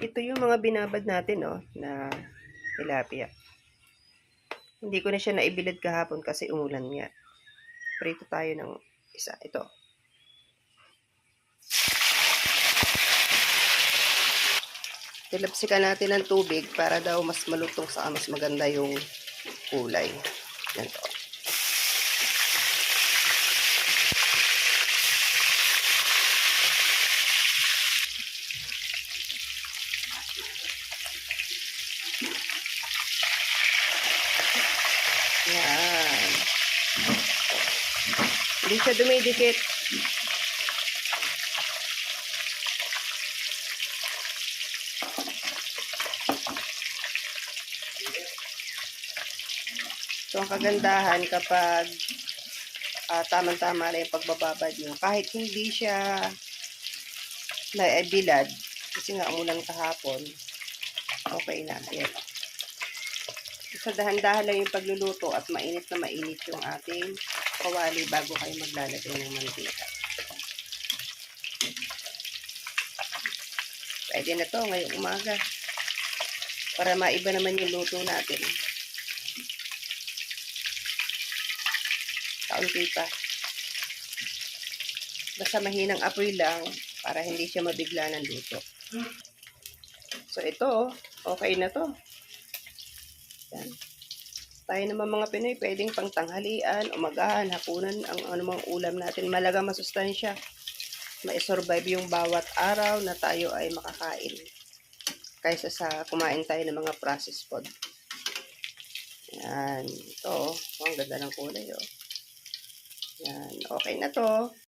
Ito yung mga binabad natin, oh, na tilapia. Hindi ko na siya naibilad kahapon kasi umulan nga. Prito tayo ng isa. Ito. Tilapsikan natin ng tubig para daw mas malutong sa mas maganda yung kulay. Yan to. Yan. Hindi siya dumidikit. So, ang kagandahan kapag tamang-tama na yung pagbababad nyo, kahit hindi siya naibilad, kasi nga umulan kahapon, okay na. Ayan. Sa dahan-dahan lang yung pagluluto at mainit na mainit yung ating kawali bago kayo maglalagay ng mantika. Pwede na to ngayong umaga para maiba naman yung luto natin. Kaunti pa. Basta mahinang apoy lang para hindi siya mabigla ng luto. So ito, okay na to. Yan. Tayo naman mga Pinoy, pwedeng pang tanghalian, umagahan, hapunan, ang anumang ulam natin. Malaga masustansya. Ma-survive yung bawat araw na tayo ay makakain. Kaysa sa kumain tayo ng mga processed food. Yan. Ito, ang ganda ng kulay. Oh. Yan. Okay na to.